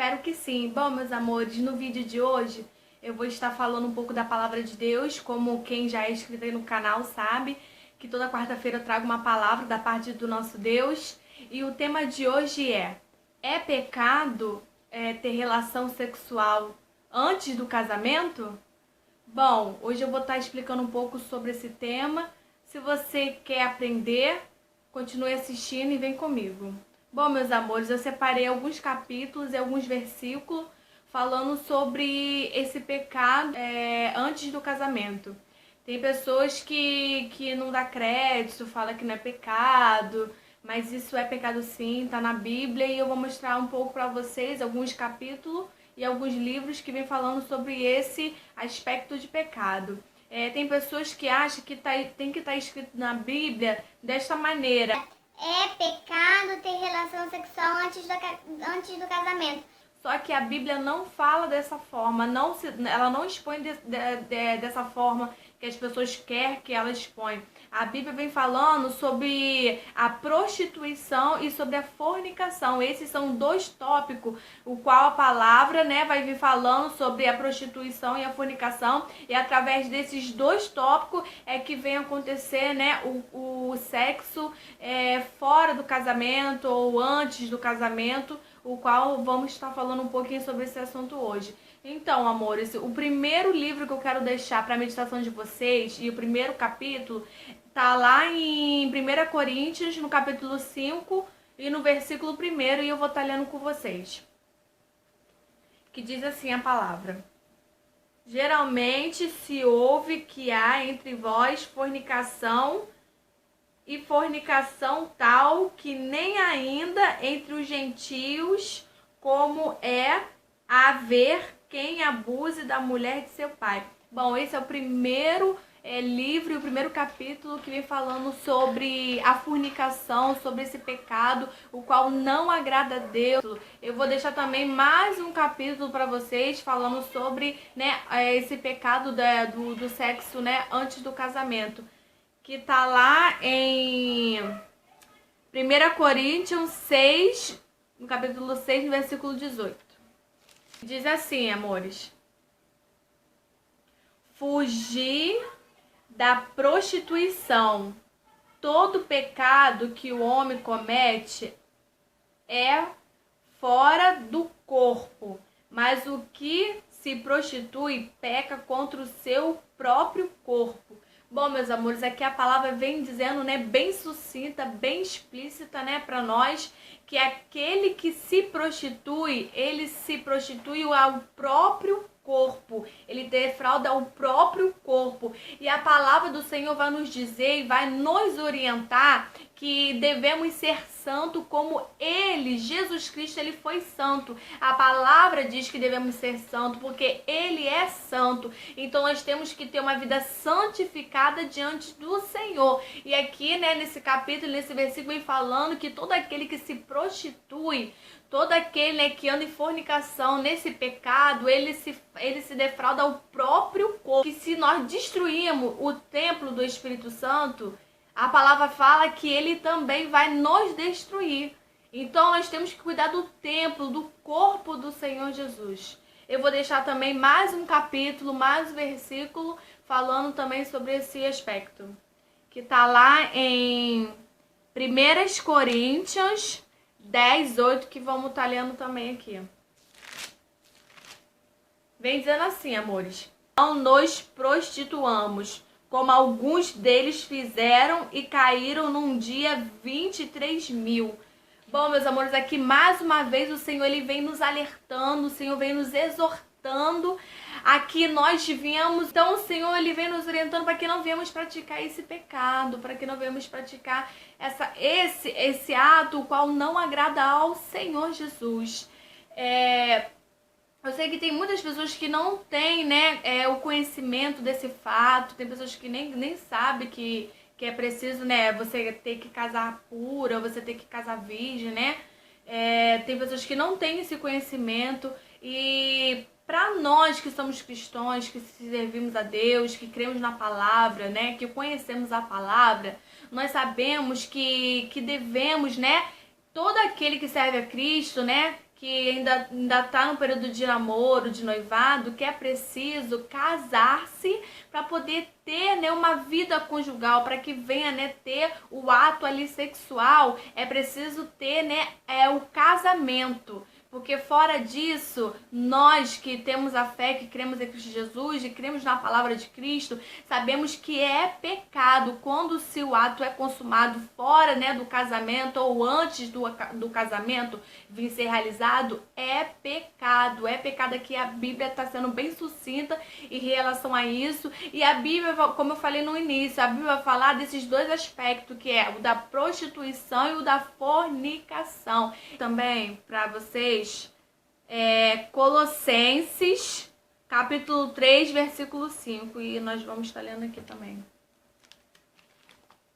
Espero que sim. Bom, meus amores, no vídeo de hoje eu vou estar falando um pouco da palavra de Deus, como quem já é inscrito aí no canal sabe, que toda quarta-feira eu trago uma palavra da parte do nosso Deus. E o tema de hoje é pecado ter relação sexual antes do casamento? Bom, hoje eu vou estar explicando um pouco sobre esse tema. Se você quer aprender, continue assistindo e vem comigo. Bom, meus amores, eu separei alguns capítulos e alguns versículos falando sobre esse pecado antes do casamento. Tem pessoas que não dá crédito, fala que não é pecado, mas isso é pecado sim, tá na Bíblia, e eu vou mostrar um pouco para vocês alguns capítulos e alguns livros que vem falando sobre esse aspecto de pecado. Tem pessoas que acham que tem que estar escrito na Bíblia desta maneira. É pecado ter relação sexual antes do casamento. Só que a Bíblia não fala dessa forma, ela não expõe dessa forma que as pessoas querem que ela exponha. A Bíblia vem falando sobre a prostituição e sobre a fornicação. Esses são dois tópicos, o qual a palavra vai vir falando sobre a prostituição e a fornicação. E através desses dois tópicos é que vem acontecer o sexo fora do casamento ou antes do casamento, o qual vamos estar falando um pouquinho sobre esse assunto hoje. Então, amores, o primeiro livro que eu quero deixar para a meditação de vocês, e o primeiro capítulo, tá lá em 1 Coríntios, no capítulo 5 e no versículo 1, e eu vou estar lendo com vocês. Que diz assim a palavra: geralmente se ouve que há entre vós fornicação, e fornicação tal que nem ainda entre os gentios, como é haver quem abuse da mulher de seu pai. Bom, esse é o primeiro livro e o primeiro capítulo que vem falando sobre a fornicação, sobre esse pecado, o qual não agrada a Deus. Eu vou deixar também mais um capítulo para vocês falando sobre esse pecado do sexo antes do casamento, que tá lá em 1 Coríntios 6, no capítulo 6, no versículo 18. Diz assim, amores: fugir da prostituição. Todo pecado que o homem comete é fora do corpo, mas o que se prostitui peca contra o seu próprio corpo. Bom, meus amores, aqui a palavra vem dizendo, bem sucinta, bem explícita, para nós, que aquele que se prostitui, ele se prostitui ao próprio corpo, ele defrauda o próprio corpo. E a palavra do Senhor vai nos dizer e vai nos orientar que devemos ser santo como ele, Jesus Cristo, ele foi santo. A palavra diz que devemos ser santo porque ele é santo. Então nós temos que ter uma vida santificada diante do Senhor. E aqui, nesse capítulo, nesse versículo, vem falando que todo aquele que se prostitui, todo aquele que anda em fornicação, nesse pecado, ele se defrauda ao próprio corpo. Que se nós destruirmos o templo do Espírito Santo, a palavra fala que ele também vai nos destruir. Então nós temos que cuidar do templo, do corpo do Senhor Jesus. Eu vou deixar também mais um capítulo, mais um versículo, falando também sobre esse aspecto, que está lá em 1 Coríntios 10, 8, que vamos estar lendo também aqui. Vem dizendo assim, amores: não nos prostituamos, como alguns deles fizeram e caíram num dia 23 mil. Bom, meus amores, aqui mais uma vez o Senhor ele vem nos alertando, o Senhor vem nos exortando. Aqui nós viemos, então o Senhor ele vem nos orientando para que não venhamos praticar esse pecado, para que não venhamos praticar esse ato, o qual não agrada ao Senhor Jesus. Eu sei que tem muitas pessoas que não têm o conhecimento desse fato, tem pessoas que nem sabem que é preciso você ter que casar pura, você ter que casar virgem, tem pessoas que não têm esse conhecimento. E para nós que somos cristãos, que servimos a Deus, que cremos na palavra, que conhecemos a palavra, nós sabemos que devemos, todo aquele que serve a Cristo, que ainda tá no período de namoro, de noivado, que é preciso casar-se para poder ter, né, uma vida conjugal, para que venha, né, ter o ato ali sexual, é preciso ter, né, o casamento. Porque fora disso, nós que temos a fé, que cremos em Cristo Jesus, e cremos na palavra de Cristo, sabemos que é pecado quando se o ato é consumado fora, né, do casamento ou antes do casamento vir ser realizado, é pecado. É pecado. Aqui a Bíblia está sendo bem sucinta em relação a isso. E a Bíblia, como eu falei no início, a Bíblia vai falar desses dois aspectos, que é o da prostituição e o da fornicação. Também, para vocês, Colossenses, capítulo 3, versículo 5. E nós vamos estar lendo aqui também.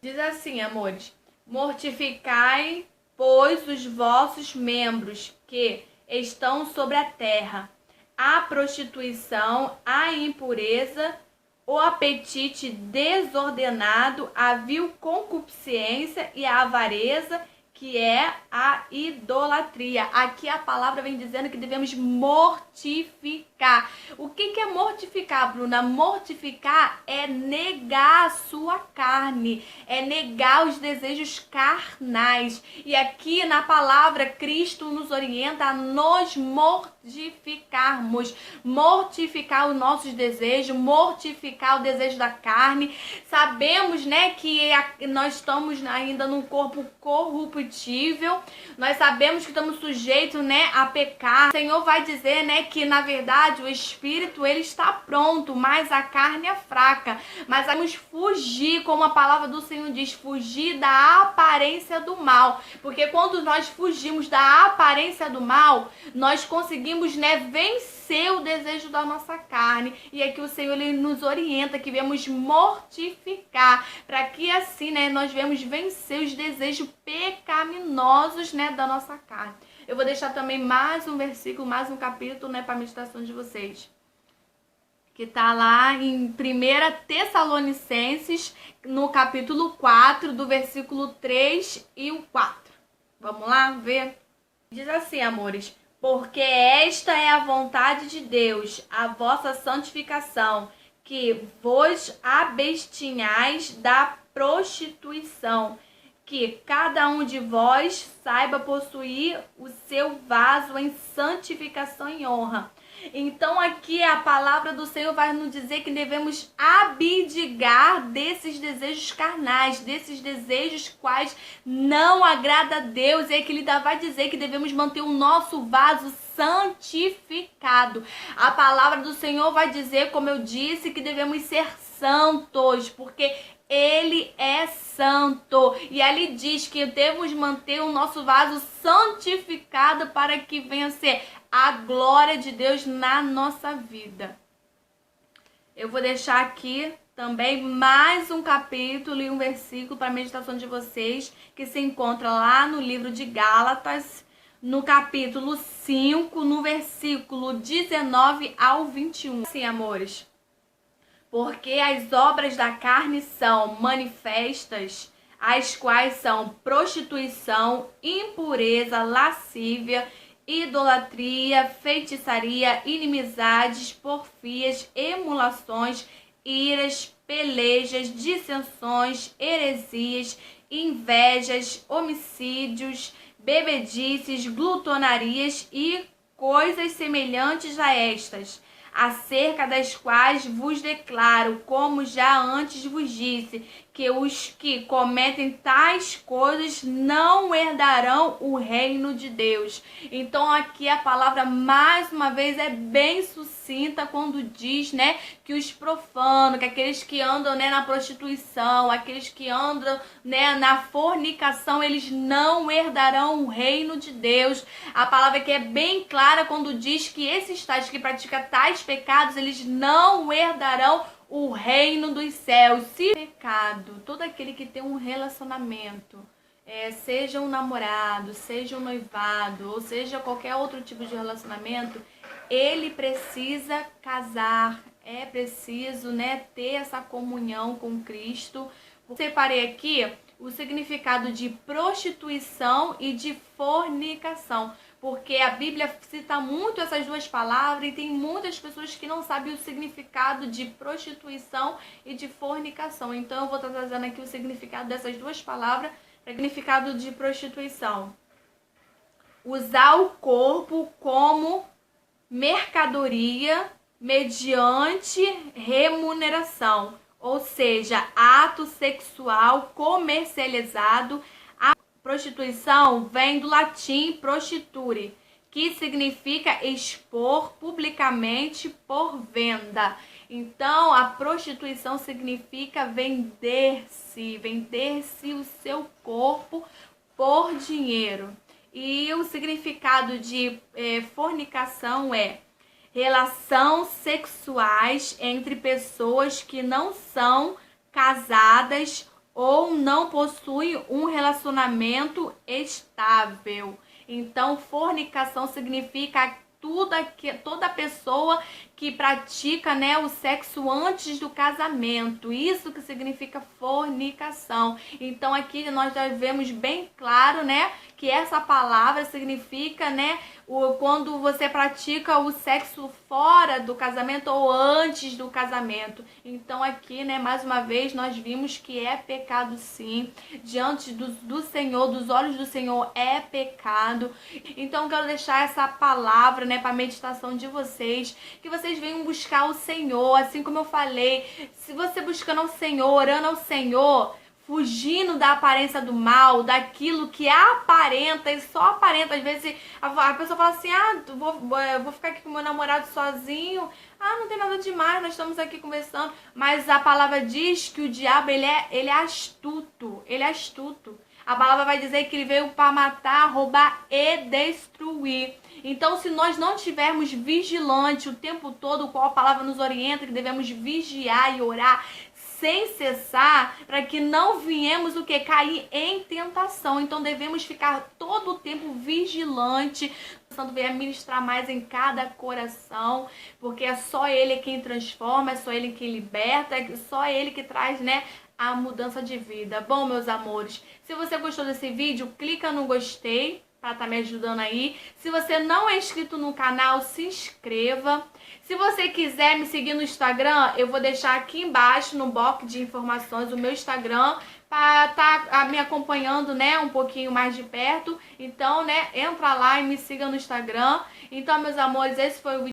Diz assim, amores: mortificai, pois, os vossos membros que estão sobre a terra, a prostituição, a impureza, o apetite desordenado, a vil concupiscência e a avareza, que é a idolatria. Aqui a palavra vem dizendo que devemos mortificar. O que é mortificar, Bruna? Mortificar é negar a sua carne, é negar os desejos carnais. E aqui na palavra, Cristo nos orienta a nos mortificarmos, mortificar os nossos desejos, mortificar o desejo da carne. Sabemos, né, que nós estamos ainda num corpo corruptível, nós sabemos que estamos sujeitos, né, a pecar. O Senhor vai dizer, né, que na verdade o espírito ele está pronto, mas a carne é fraca. Mas vamos fugir, como a palavra do Senhor diz, fugir da aparência do mal, porque quando nós fugimos da aparência do mal, nós conseguimos, né, vencer o desejo da nossa carne. E aqui o Senhor ele nos orienta que devemos mortificar, para que assim, né, nós devemos vencer os desejos pecaminosos, né, da nossa carne. Eu vou deixar também mais um versículo, mais um capítulo, né, para a meditação de vocês, que tá lá em 1 Tessalonicenses, no capítulo 4, do versículo 3 e o 4. Vamos lá ver? Diz assim, amores: porque esta é a vontade de Deus, a vossa santificação, que vos abstinhais da prostituição, que cada um de vós saiba possuir o seu vaso em santificação e honra. Então aqui a palavra do Senhor vai nos dizer que devemos abdicar desses desejos carnais, desses desejos quais não agrada a Deus. E aqui ele vai dizer que devemos manter o nosso vaso santificado. A palavra do Senhor vai dizer, como eu disse, que devemos ser santos, porque Ele é santo. E ali diz que devemos manter o nosso vaso santificado para que venha a ser a glória de Deus na nossa vida. Eu vou deixar aqui também mais um capítulo e um versículo para a meditação de vocês, que se encontra lá no livro de Gálatas, no capítulo 5, no versículo 19 ao 21. Sim, amores. Porque as obras da carne são manifestas, as quais são prostituição, impureza, lascívia, idolatria, feitiçaria, inimizades, porfias, emulações, iras, pelejas, dissensões, heresias, invejas, homicídios, bebedices, glutonarias e coisas semelhantes a estas, acerca das quais vos declaro, como já antes vos disse, que os que cometem tais coisas não herdarão o reino de Deus. Então aqui a palavra mais uma vez é bem sucinta quando diz, né, que os profanos, que aqueles que andam, né, na prostituição, aqueles que andam, né, na fornicação, eles não herdarão o reino de Deus. A palavra aqui é bem clara quando diz que esses tais que praticam tais pecados, eles não herdarão o reino dos céus. Se pecado, todo aquele que tem um relacionamento, seja um namorado, seja um noivado, ou seja qualquer outro tipo de relacionamento, ele precisa casar, é preciso, né, ter essa comunhão com Cristo. Separei aqui o significado de prostituição e de fornicação. porque a Bíblia cita muito essas duas palavras e tem muitas pessoas que não sabem o significado de prostituição e de fornicação. Então eu vou estar trazendo aqui o significado dessas duas palavras, o significado de prostituição. Usar o corpo como mercadoria mediante remuneração, ou seja, ato sexual comercializado. Prostituição vem do latim prostituere, que significa expor publicamente por venda. Então, a prostituição significa vender-se o seu corpo por dinheiro. E o significado de fornicação é relações sexuais entre pessoas que não são casadas ou não possuem um relacionamento estável. Então, fornicação significa toda pessoa que pratica, né, o sexo antes do casamento. Isso que significa fornicação. Então, aqui nós devemos bem claro, né, que essa palavra significa, né, quando você pratica o sexo fora do casamento ou antes do casamento. Então aqui, né, mais uma vez nós vimos que é pecado sim, diante do Senhor, dos olhos do Senhor é pecado. Então eu quero deixar essa palavra, né, para meditação de vocês, que vocês venham buscar o Senhor, assim como eu falei, se você buscando ao Senhor, orando ao Senhor, fugindo da aparência do mal, daquilo que aparenta e só aparenta. Às vezes a pessoa fala assim, vou ficar aqui com meu namorado sozinho, não tem nada demais, nós estamos aqui conversando. Mas a palavra diz que o diabo, ele é astuto, ele é astuto. A palavra vai dizer que ele veio para matar, roubar e destruir. Então, se nós não estivermos vigilantes o tempo todo, qual a palavra nos orienta, que devemos vigiar e orar sem cessar, para que não venhamos o que? Cair em tentação. Então devemos ficar todo o tempo vigilante. O Santo venha ministrar mais em cada coração, porque é só Ele quem transforma, é só Ele quem liberta, é só Ele que traz, né, a mudança de vida. Bom, meus amores, se você gostou desse vídeo, clica no gostei para estar me ajudando aí. Se você não é inscrito no canal, se inscreva. Se você quiser me seguir no Instagram, eu vou deixar aqui embaixo no box de informações o meu Instagram para estar me acompanhando, né, um pouquinho mais de perto. Então, né, entra lá e me siga no Instagram. Então, meus amores, esse foi o vídeo.